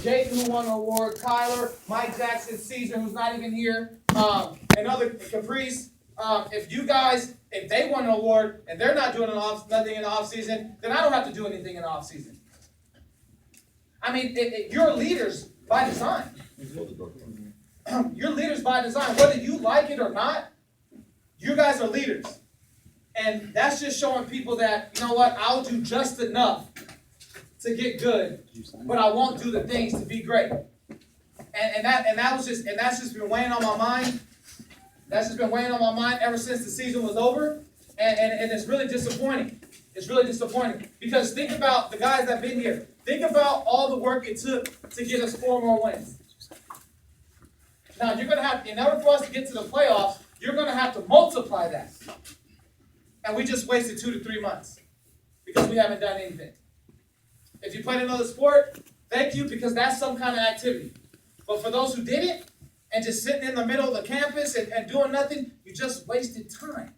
Jason, who won an award, Kyler, Mike Jackson, Caesar, who's not even here, and other Caprice. If they won an award and they're not doing nothing in the off season, then I don't have to do anything in the off season. I mean, you're leaders by design. You're leaders by design, whether you like it or not. You guys are leaders, and that's just showing people that, you know what, I'll do just enough to get good, but I won't do the things to be great. And that's just been weighing on my mind. That's just been weighing on my mind ever since the season was over, and it's really disappointing. It's really disappointing because think about the guys that've been here. Think about all the work it took to get us 4 more wins. Now you're gonna have, in order for us to get to the playoffs, you're gonna have to multiply that. And we just wasted 2 to 3 months because we haven't done anything. If you played another sport, thank you, because that's some kind of activity. But for those who didn't, and just sitting in the middle of the campus and doing nothing, you just wasted time.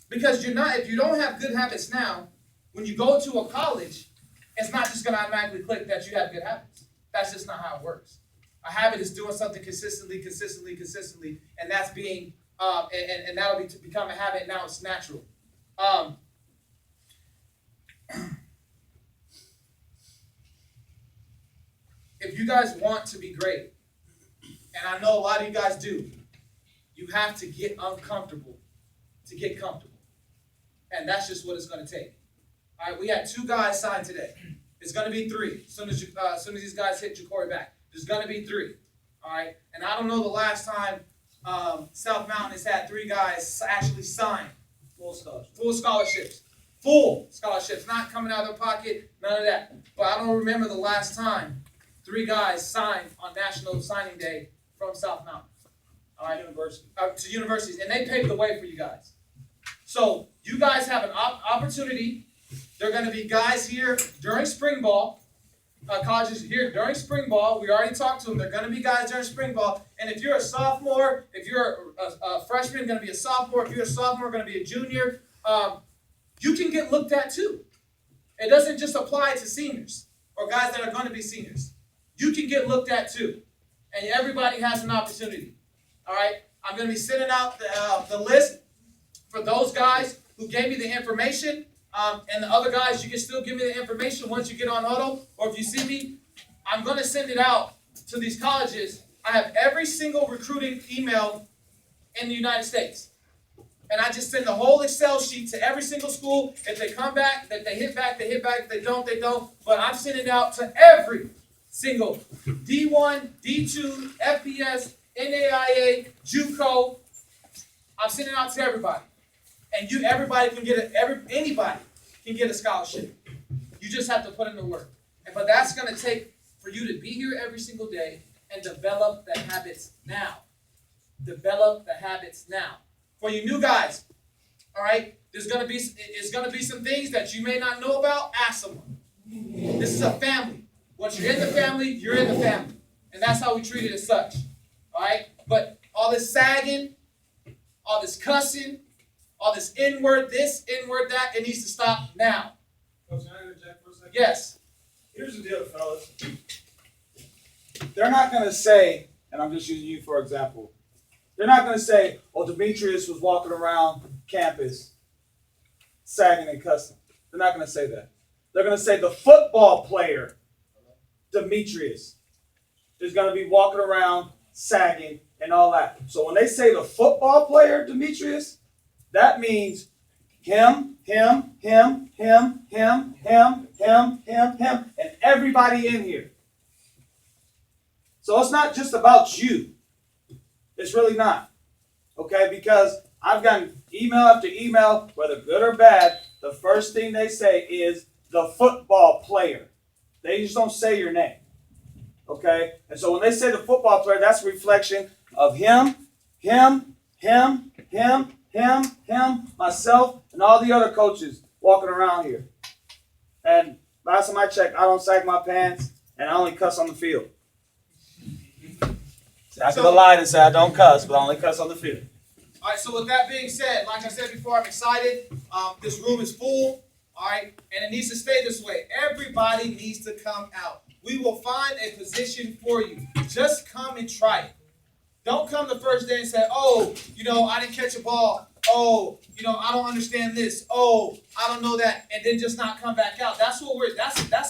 Because if you don't have good habits now, when you go to a college, it's not just going to automatically click that you have good habits. That's just not how it works. A habit is doing something consistently, and that's being, and that'll become a habit. Now it's natural. If you guys want to be great, and I know a lot of you guys do, you have to get uncomfortable to get comfortable. And that's just what it's going to take. All right, we had 2 guys signed today. It's going to be 3. As soon as these guys hit Jacory back, there's going to be 3. All right, and I don't know the last time South Mountain has had 3 guys actually sign full scholarships. Full scholarships, not coming out of their pocket, none of that. But I don't remember the last time 3 guys signed on National Signing Day from South Mountain. All right, to universities, and they paved the way for you guys. So you guys have an opportunity. There are going to be guys here during spring ball, colleges here during spring ball. We already talked to them. There are going to be guys during spring ball. And if you're a sophomore, if you're a freshman, going to be a sophomore. If you're a sophomore, going to be a junior. You can get looked at too. It doesn't just apply to seniors or guys that are going to be seniors. You can get looked at too. And everybody has an opportunity. All right? I'm going to be sending out the list for those guys who gave me the information. And the other guys, you can still give me the information once you get on huddle. Or if you see me, I'm going to send it out to these colleges. I have every single recruiting email in the United States. And I just send the whole Excel sheet to every single school. If they come back, if they hit back, they hit back. If they don't, they don't. But I'm sending it out to every single D1, D2, FBS, NAIA, JUCO. I'm sending it out to everybody. And anybody can get a scholarship. You just have to put in the work. But that's going to take for you to be here every single day and develop the habits now. Develop the habits now. For you new guys, all right, it's going to be some things that you may not know about. Ask someone. This is a family. Once you're in the family, you're in the family. And that's how we treat it as such. All right? But all this sagging, all this cussing, all this inward this, inward that, it needs to stop now. Coach, can I interject for a second? Yes. Here's the deal, fellas. They're not going to say, and I'm just using you for example, they're not going to say, oh, Demetrius was walking around campus sagging and cussing. They're not going to say that. They're going to say the football player, Demetrius, is going to be walking around sagging and all that. So when they say the football player, Demetrius, that means him, and everybody in here. So it's not just about you. It's really not. Okay? Because I've gotten email after email, whether good or bad, the first thing they say is the football player. They just don't say your name. Okay? And so when they say the football player, that's a reflection of him, myself, and all the other coaches walking around here. And last time I checked, I don't sag my pants, and I only cuss on the field. See, I could have lied and said I don't cuss, but I only cuss on the field. All right, so with that being said, like I said before, I'm excited. This room is full, all right, and it needs to stay this way. Everybody needs to come out. we will find a position for you. Just come and try it. Don't come the first day and say, oh, I didn't catch a ball. Oh, I don't understand this. Oh, I don't know that. And then just not come back out. That's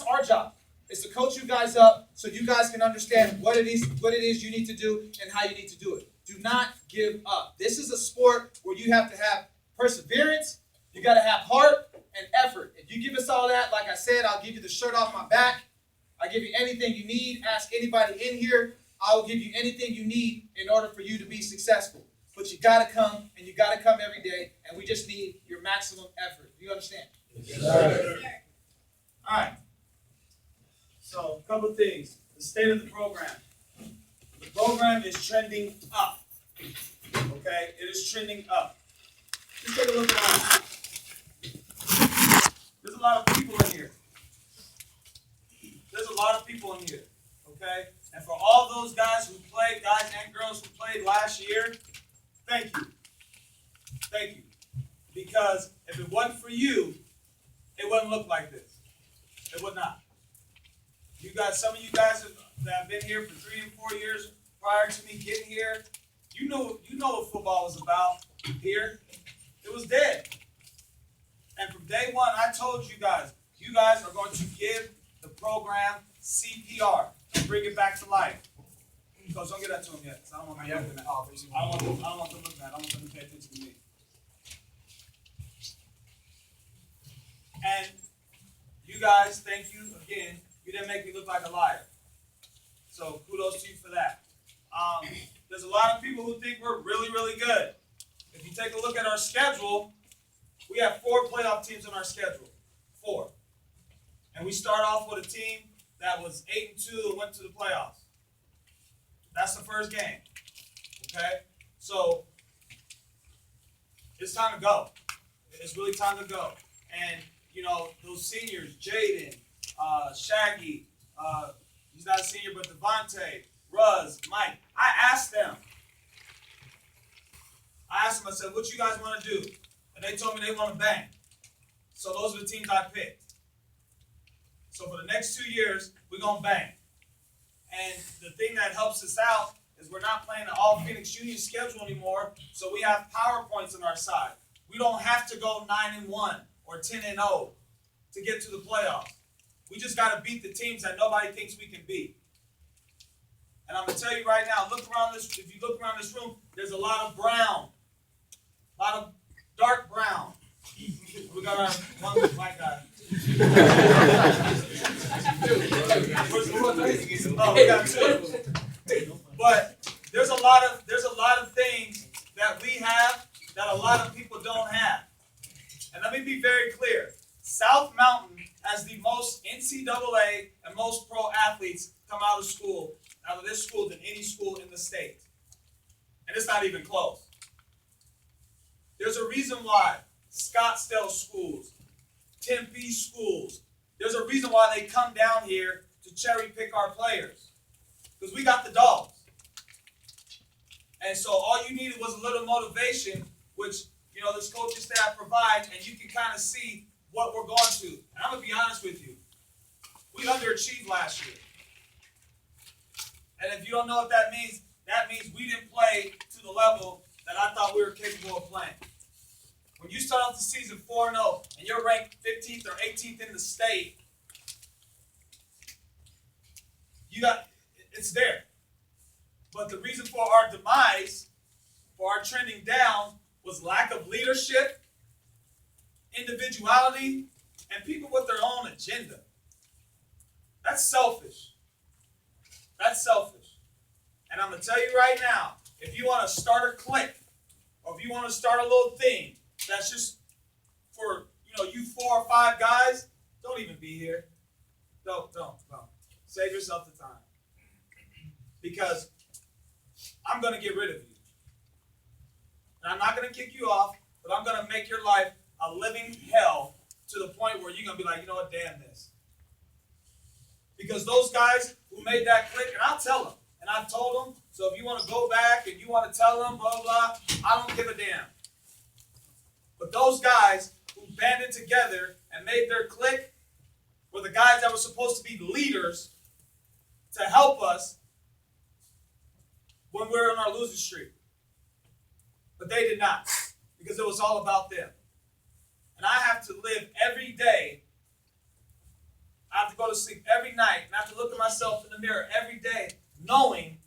our job. Is to coach you guys up so you guys can understand what it is you need to do and how you need to do it. Do not give up. This is a sport where you have to have perseverance. You got to have heart and effort. If you give us all that, like I said, I'll give you the shirt off my back. I'll give you anything you need. Ask anybody in here. I will give you anything you need in order for you to be successful. But you got to come, and you got to come every day, and we just need your maximum effort. Do you understand? Yes, sir. All right. So, a couple of things. The state of the program. The program is trending up. Okay? It is trending up. Just take a look around. There's a lot of people in here. There's a lot of people in here. Okay? And for all those guys who played, guys and girls who played last year, thank you. Thank you. Because if it wasn't for you, it wouldn't look like this. It would not. Some of you guys that have been here for 3 and 4 years prior to me getting here, you know what football was about here. It was dead. And from day one, I told you guys are going to give the program CPR and bring it back to life. Coach, don't get that to him yet. I don't want them looking at. I don't want them looking at. I want them to pay attention to me. And you guys, thank you again. You didn't make me look like a liar. So kudos to you for that. There's a lot of people who think we're really, really good. If you take a look at our schedule, we have 4 playoff teams on our schedule. 4. And we start off with a team that was 8-2 and went to the playoffs. That's the first game. Okay? So it's time to go. It's really time to go. And those seniors, Jaden, Shaggy, he's not a senior, but Devontae, Ruz, Mike, I asked them, I said, what you guys want to do? And they told me they want to bang. So those are the teams I picked. So for the next 2 years, we're going to bang. And the thing that helps us out is we're not playing the all Phoenix Union schedule anymore, so we have PowerPoints on our side. We don't have to go 9-1 or 10-0 to get to the playoffs. We just got to beat the teams that nobody thinks we can beat. And I'm going to tell you right now, if you look around this room, there's a lot of brown, a lot of dark brown. We got our one white guy. Oh, we got 2. But there's a lot of things that we have that a lot of people don't have. And let me be very clear. South Mountain has the most NCAA and most pro athletes come out of this school than any school in the state. And it's not even close. There's a reason why Scottsdale schools, Tempe schools, there's a reason why they come down here to cherry pick our players. Because we got the dogs. And so all you needed was a little motivation, which this coaching staff provides, and you can kind of see what we're going to. And I'm going to be honest with you. We underachieved last year. And if you don't know what that means we didn't play to the level that I thought we were capable of playing. When you start off the season 4-0 and you're ranked 15th or 18th in the state, it's there. But the reason for our demise, for our trending down, was lack of leadership, individuality, and people with their own agenda. That's selfish. That's selfish. And I'm going to tell you right now, if you want to start a clique, or if you want to start a little thing that's just for, you 4 or 5 guys, don't even be here. Don't. Save yourself the time. Because I'm going to get rid of you. And I'm not going to kick you off, but I'm going to make your life a living hell to the point where you're going to be like, you know what, damn this. Because those guys who made that click, and I'll tell them, and I've told them, so if you want to go back and you want to tell them, blah, blah, I don't give a damn. But those guys who banded together and made their click were the guys that were supposed to be leaders to help us when we're on our losing streak. But they did not, because it was all about them. And I have to live every day. I have to go to sleep every night, and I have to look at myself in the mirror every day, knowing